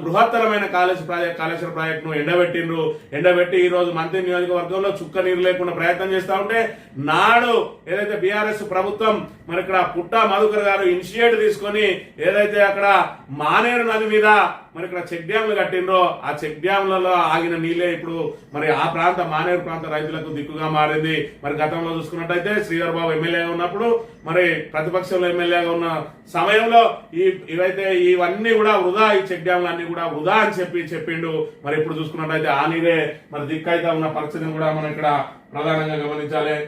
బృహత్తరమైన కాళేశ్వర ప్రాజెక్టును ఎండబెట్టి ఈ రోజు మంత్రి నియోజకవర్గంలో చుక్క నీరు లేకుండా ప్రయత్నం చేస్తా ఉంటే నాడు ఏదైతే బీఆర్ఎస్ ప్రభుత్వం మరి ఇక్కడ పుట్టా మధుకర్ గారు ఇనిషియేటివ్ తీసుకొని ఏదైతే అక్కడ మానేరు నది మీద మరి ఇక్కడ చెక్ డ్యాంలు కట్టిండ్రో ఆ చెక్ డ్యాంలలో ఆగిన నీళ్ళే ఇప్పుడు మరి ఆ ప్రాంత మానేరు ప్రాంత రైతులకు దిక్కుగా మారింది. మరి గతంలో చూసుకున్నట్టయితే శ్రీధర్ బాబు ఎమ్మెల్యేగా ఉన్నప్పుడు మరి ప్రతిపక్షంలో ఎమ్మెల్యేగా ఉన్న సమయంలో ఇవన్నీ కూడా వృధా, ఈ చెక్ డ్యాంలు అన్ని కూడా వృధా అని చెప్పిండు. మరి ఇప్పుడు చూసుకున్నట్టయితే ఆ నీరే మరి దిక్కైతే ఉన్న పరిస్థితిని కూడా మనం ఇక్కడ ప్రధానంగా గమనించాలి.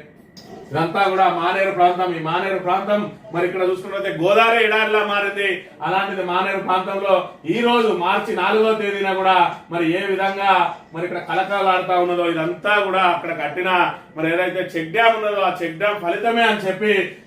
ఇదంతా కూడా మానేరు ప్రాంతం. ఈ మానేరు ప్రాంతం మరి ఇక్కడ చూసుకున్నట్లయితే గోదావరి ఎడారిలా మారింది. అలాంటిది మానేరు ప్రాంతంలో ఈ రోజు మార్చి 4వ తేదీన కూడా మరి ఏ విధంగా మరి ఇక్కడ కలకలాడుతా ఉన్నదో ఇదంతా కూడా అక్కడ కట్టిన మరి ఏదైతే చెక్ డ్యామ్ ఉన్నదో ఆ చెక్ డ్యామ్ ఫలితమే అని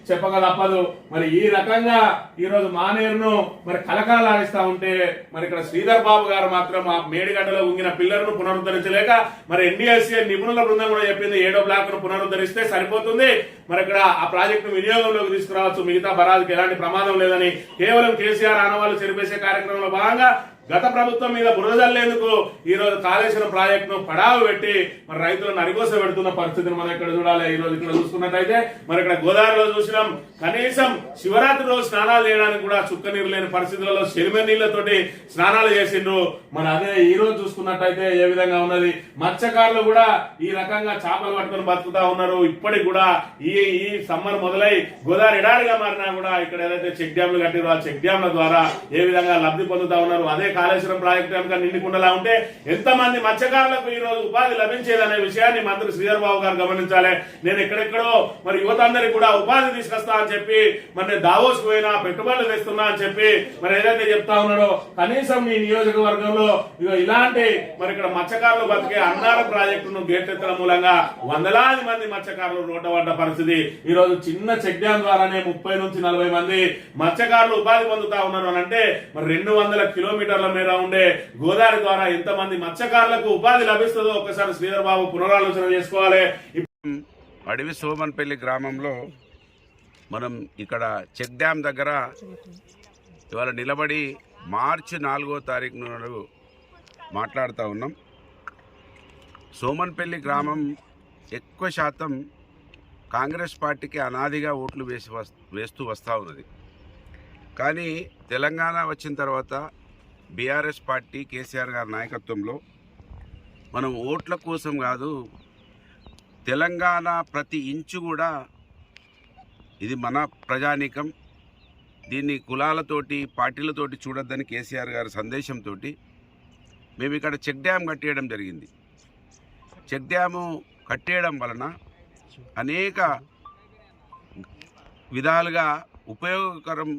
చెప్పక తప్పదు. మరి ఈ రకంగా ఈ రోజు మానేరును మరి కలకలాడిస్తా ఉంటే మరి ఇక్కడ శ్రీధర్ బాబు గారు మాత్రం ఆ మేడిగడ్డలో ఉంగిన పిల్లర్ను పునరుద్ధరించలేక మరి ఎన్డీఎస్ఏ నిపుణుల బృందం కూడా చెప్పింది 7వ బ్లాక్ ను పునరుద్ధరిస్తే సరిపోతుంది, మరి ఇక్కడ ఆ ప్రాజెక్టు వినియోగంలోకి తీసుకురావచ్చు, మిగతా బరాజుకి ఎలాంటి ప్రమాదం లేదని కేవలం కేసీఆర్ ఆనవాళ్లు చెరిపేసే కార్యక్రమంలో భాగంగా గత ప్రభుత్వం మీద బురదల్లేందుకు ఈ రోజు కాళేశ్వరం ప్రాజెక్టును పడావు పెట్టి మరి రైతులను అరిగోస పెడుతున్న పరిస్థితిని మనం ఇక్కడ చూడాలి. ఈ రోజు ఇక్కడ చూసుకున్నట్టయితే మరి ఇక్కడ గోదావరిలో చూసినాం, కనీసం శివరాత్రి రోజు స్నానాలు చేయడానికి కూడా చుక్క నీరు లేని పరిస్థితులలో చెలిమె నీళ్లతోటి స్నానాలు చేసిండ్రు. మరి అదే ఈ రోజు చూసుకున్నట్టయితే ఏ విధంగా ఉన్నది, మత్స్యకారులు కూడా ఈ రకంగా చేపలు పట్టుకొని బతుకుతా ఉన్నారు. ఇప్పటికి కూడా ఈ సమ్మర్ మొదలై గోదావరి ఎడారిగా మారినా కూడా ఇక్కడ ఏదైతే చెక్ డ్యాంలు కట్టిరో ఆ చెక్ డ్యాంల ద్వారా ఏ విధంగా లబ్ధి పొందుతా ఉన్నారు. అదే కాళేశ్వరం ప్రాజెక్టు కనుక నిండుకుండలా ఉంటే ఎంతమంది మత్స్యకారులకు ఈ రోజు ఉపాధి లభించేదనే విషయాన్ని మంత్రి శ్రీధర్ బాబు గారు గమనించాలి. నేను ఎక్కడెక్కడో మరి యువత అందరికి కూడా ఉపాధి తీసుకొస్తా అని చెప్పి మరి దావోస్ పోయినా పెట్టుబడులు తెస్తున్నా అని చెప్పి మరి ఏదైతే చెప్తా ఉన్నాడో కనీసం ఈ నియోజకవర్గంలో ఇలాంటి మరి ఇక్కడ మత్స్యకారులు బతికే అన్నార ప్రాజెక్టును గేటెత్తడం మూలంగా వందలాది మంది మత్స్యకారులు రోడ్డపడ్డ పరిస్థితి. ఈ రోజు చిన్న చెక్ డ్యాం ద్వారానే 30 నుంచి 40 మంది మత్స్యకారులు ఉపాధి పొందుతా ఉన్నారు అని అంటే మరి 200 కిలోమీటర్ల మేర ఉండే గోదావరి ద్వారా ఎంతమంది మత్స్యకారులకు ఉపాధి లభిస్తుందో ఒకసారి శ్రీధర్ బాబు పునరాలోచన చేసుకోవాలి. అడవి సోమన్పల్లి గ్రామంలో మనం ఇక్కడ చెక్ డ్యామ్ దగ్గర ఇవాళ నిలబడి మార్చి 4వ తారీఖు నాడు మాట్లాడుతూ ఉన్నాం. సోమన్పల్లి గ్రామం ఎక్కువ శాతం కాంగ్రెస్ పార్టీకి అనాదిగా ఓట్లు వేస్తూ వస్తూ ఉన్నది. కానీ తెలంగాణ వచ్చిన తర్వాత బీఆర్ఎస్ పార్టీ కేసీఆర్ గారి నాయకత్వంలో మనం ఓట్ల కోసం కాదు, తెలంగాణ ప్రతి ఇంచు కూడా ఇది మన ప్రజానీకం, దీన్ని కులాలతోటి పార్టీలతోటి చూడొద్దని కేసీఆర్ గారి సందేశంతో మేము ఇక్కడ చెక్ డ్యామ్ కట్టేయడం జరిగింది. చెక్ డ్యాము కట్టేయడం వలన అనేక విధాలుగా ఉపయోగకరం,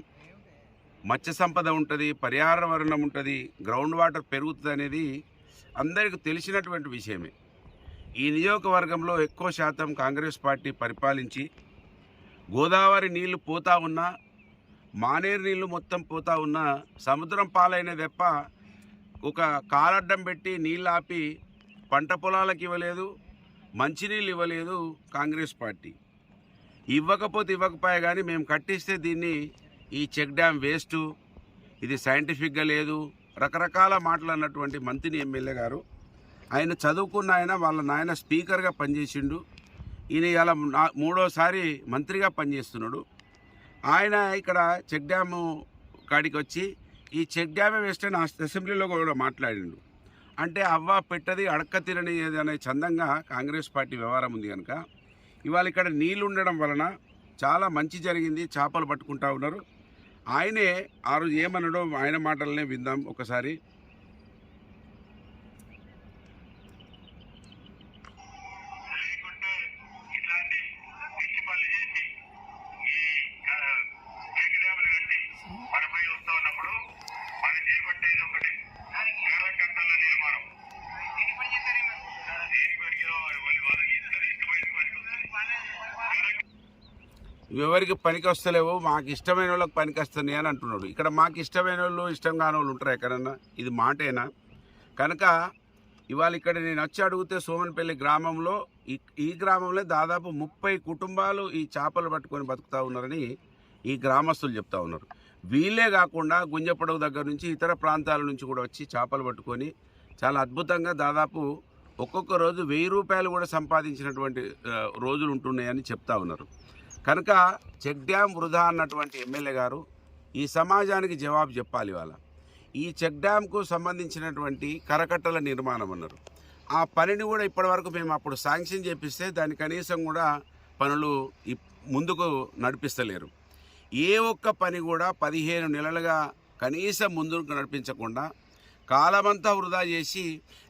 మత్స్య సంపద ఉంటుంది, పర్యావరణం ఉంటుంది, గ్రౌండ్ వాటర్ పెరుగుతుంది అనేది అందరికీ తెలిసినటువంటి విషయమే. ఈ నియోజకవర్గంలో ఎక్కువ శాతం కాంగ్రెస్ పార్టీ పరిపాలించి గోదావరి నీళ్లు పోతా ఉన్నా, మానేరు నీళ్లు మొత్తం పోతా ఉన్నా, సముద్రం పాలైన తప్ప ఒక కాలడ్డం పెట్టి నీళ్ళు ఆపి పంట పొలాలకు ఇవ్వలేదు, మంచినీళ్ళు ఇవ్వలేదు కాంగ్రెస్ పార్టీ. ఇవ్వకపోయా కానీ మేము కట్టిస్తే దీన్ని ఈ చెక్ డ్యామ్ వేస్టు, ఇది సైంటిఫిక్గా లేదు, రకరకాల మాటలు అన్నటువంటి మంత్రి ఎమ్మెల్యే గారు, ఆయన చదువుకున్న ఆయన, వాళ్ళ నాయన స్పీకర్గా పనిచేసిండు, ఈయన ఇలా 3వసారి మంత్రిగా పనిచేస్తున్నాడు. ఆయన ఇక్కడ చెక్ డ్యాము కాడికి వచ్చి ఈ చెక్ డ్యామే వేస్ట్ అని అసెంబ్లీలో కూడా మాట్లాడిండు. అంటే అవ్వ పెట్టది అడక్క తినని అనే చందంగా కాంగ్రెస్ పార్టీ వ్యవహారం ఉంది కనుక ఇవాళ ఇక్కడ నీళ్ళు ఉండడం వలన చాలా మంచి జరిగింది, చేపలు పట్టుకుంటా ఉన్నారు. ఆయనే ఆ రోజు ఏమన్నాడో ఆయన మాటలనే విందాం ఒకసారి. ఎవరికి పనికి వస్తలేవు, మాకు ఇష్టమైన వాళ్ళకి పనికి వస్తున్నాయి అని అంటున్నాడు. ఇక్కడ మాకు ఇష్టమైన వాళ్ళు ఇష్టం కాని వాళ్ళు ఉంటారు ఎక్కడన్నా? ఇది మాటేనా? కనుక ఇవాళ ఇక్కడ నేను వచ్చి అడిగితే సోమన్పల్లి గ్రామంలో ఈ గ్రామంలో దాదాపు 30 కుటుంబాలు ఈ చేపలు పట్టుకొని బతుకుతూ ఉన్నారని ఈ గ్రామస్తులు చెప్తా ఉన్నారు. వీళ్ళే కాకుండా గుంజపడవ దగ్గర నుంచి ఇతర ప్రాంతాల నుంచి కూడా వచ్చి చేపలు పట్టుకొని చాలా అద్భుతంగా దాదాపు ఒక్కొక్క రోజు 1000 రూపాయలు కూడా సంపాదించినటువంటి రోజులు ఉంటున్నాయని చెప్తా ఉన్నారు. కనుక చెక్ డ్యామ్ వృధా అన్నటువంటి ఎమ్మెల్యే గారు ఈ సమాజానికి జవాబు చెప్పాలి. ఇవాళ ఈ చెక్ డ్యామ్కు సంబంధించినటువంటి కరకట్టల నిర్మాణం అన్నారు. ఆ పనిని కూడా ఇప్పటివరకు మేము అప్పుడు శాంక్షన్ చేపిస్తే దాని కనీసం కూడా పనులు ముందుకు నడిపిస్తలేరు. ఏ ఒక్క పని కూడా 15 నెలలుగా కనీసం ముందుకు నడిపించకుండా కాలమంతా వృధా చేసి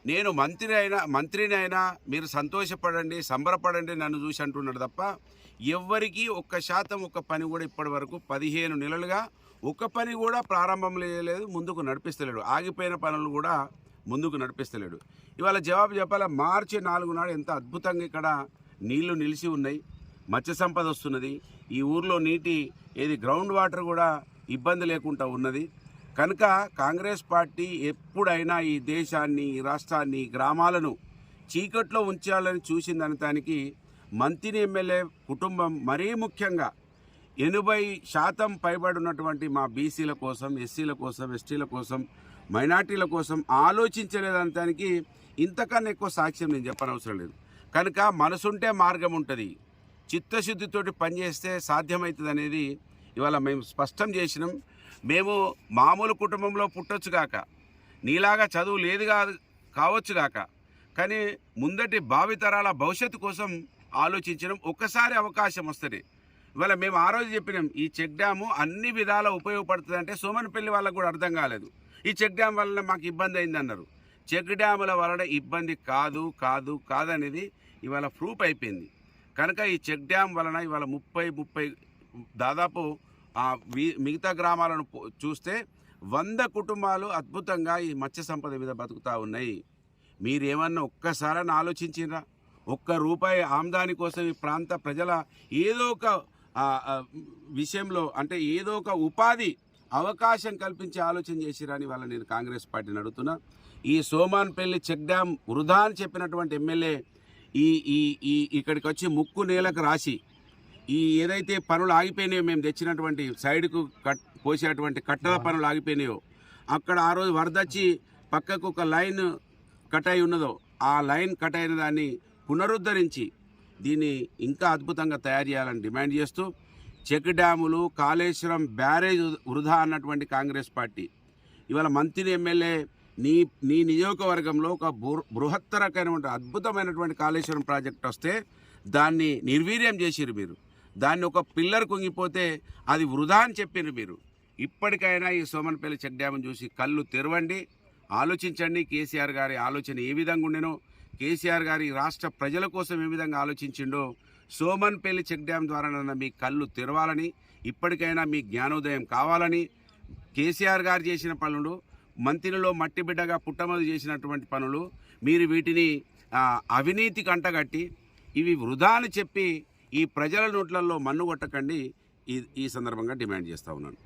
నేను మంత్రిని అయినా మీరు సంతోషపడండి, సంబరపడండి నన్ను చూసి అంటున్నాడు తప్ప ఎవ్వరికీ 1% ఒక్క పని కూడా ఇప్పటి వరకు 15 నెలలుగా ఒక్క పని కూడా ప్రారంభం లేదు, ముందుకు నడిపిస్తలేడు. ఆగిపోయిన పనులు కూడా ముందుకు నడిపిస్తలేడు. ఇవాళ జవాబు చెప్పాల. మార్చి 4 నాడు ఎంత అద్భుతంగా ఇక్కడ నీళ్లు నిలిచి ఉన్నాయి, మత్స్య సంపద వస్తున్నది. ఈ ఊర్లో గ్రౌండ్ వాటర్ కూడా ఇబ్బంది లేకుండా ఉన్నది. కనుక కాంగ్రెస్ పార్టీ ఎప్పుడైనా ఈ దేశాన్ని, ఈ రాష్ట్రాన్ని, గ్రామాలను చీకట్లో ఉంచాలని చూసిందనటానికి మంత్రి ఎమ్మెల్యే కుటుంబం మరీ ముఖ్యంగా 80% పైబడి ఉన్నటువంటి మా బీసీల కోసం, ఎస్సీల కోసం, ఎస్టీల కోసం, మైనార్టీల కోసం ఆలోచించలేదనటానికి ఇంతకన్నా ఎక్కువ సాక్ష్యం నేను చెప్పనవసరం లేదు. కనుక మనసుంటే మార్గం ఉంటుంది, చిత్తశుద్ధితోటి పనిచేస్తే సాధ్యమవుతుంది అనేది ఇవాళ మేము స్పష్టం చేసినాం. మేము మామూలు కుటుంబంలో పుట్టొచ్చుగాక, నీలాగా చదువు లేదు కావచ్చుగాక, కానీ ముందటి భావితరాల భవిష్యత్తు కోసం ఆలోచించడం. ఒక్కసారి అవకాశం వస్తుంది. ఇవాళ మేము ఆ రోజు చెప్పినాం ఈ చెక్ డ్యాము అన్ని విధాలా ఉపయోగపడుతుంది అంటే సోమన్పల్లి వాళ్ళకు కూడా అర్థం కాలేదు. ఈ చెక్ డ్యామ్ వలన మాకు ఇబ్బంది అయింది అన్నారు. చెక్ డ్యాముల వలన ఇబ్బంది కాదనేది ఇవాళ ప్రూఫ్ అయిపోయింది. కనుక ఈ చెక్ డ్యామ్ వలన ఇవాళ 30 దాదాపు మిగతా గ్రామాలను చూస్తే 100 కుటుంబాలు అద్భుతంగా ఈ మత్స్య సంపద మీద బతుకుతూ ఉన్నాయి. మీరేమన్నా ఒక్కసారైనా ఆలోచించినరా? ₹1 ఆమ్దాని కోసం ఈ ప్రాంత ప్రజల ఏదో ఒక విషయంలో అంటే ఏదో ఒక ఉపాధి అవకాశం కల్పించే ఆలోచన చేసిరని వాళ్ళ నేను కాంగ్రెస్ పార్టీని అడుగుతున్నా. ఈ సోమాన్పల్లి చెక్ డ్యామ్ వృధా అని చెప్పినటువంటి ఎమ్మెల్యే ఇక్కడికి వచ్చి ముక్కు నేలకు రాసి ఏదైతే పనులు ఆగిపోయినాయో, మేము తెచ్చినటువంటి సైడ్కు పోసేటువంటి కట్టల పనులు ఆగిపోయినాయో, అక్కడ ఆ రోజు వరదొచ్చి పక్కకు ఒక లైన్ కట్ అయి ఉన్నదో ఆ లైన్ కట్ అయిన దాన్ని పునరుద్ధరించి దీన్ని ఇంకా అద్భుతంగా తయారు చేయాలని డిమాండ్ చేస్తూ చెక్ డ్యాములు, కాళేశ్వరం బ్యారేజ్ వృధా అన్నటువంటి కాంగ్రెస్ పార్టీ ఇవాళ మంత్రి ఎమ్మెల్యే నీ నియోజకవర్గంలో ఒక బృహత్తరకైనటువంటి అద్భుతమైనటువంటి కాళేశ్వరం ప్రాజెక్ట్ వస్తే దాన్ని నిర్వీర్యం చేసిరు మీరు. దాన్ని ఒక పిల్లర్ కుంగిపోతే అది వృధా అని చెప్పిరు మీరు. ఇప్పటికైనా ఈ సోమన్పల్లి చెక్ డ్యామ్ను చూసి కళ్ళు తెరవండి, ఆలోచించండి. కేసీఆర్ గారి ఆలోచన ఏ విధంగా ఉండేనో, కేసీఆర్ గారి రాష్ట్ర ప్రజల కోసం ఏ విధంగా ఆలోచించిండో సోమన్పల్లి చెక్ డ్యామ్ ద్వారా మీ కళ్ళు తెరవాలని, ఇప్పటికైనా మీ జ్ఞానోదయం కావాలని, కేసీఆర్ గారు చేసిన పనులు, మంత్రిలో మట్టి బిడ్డగా పుట్టమదు చేసినటువంటి పనులు మీరు వీటిని అవినీతికి అంటగట్టి ఇవి వృధా అని చెప్పి ఈ ప్రజల నోట్లలో మన్ను కొట్టకండి ఈ సందర్భంగా డిమాండ్ చేస్తూ ఉన్నాను.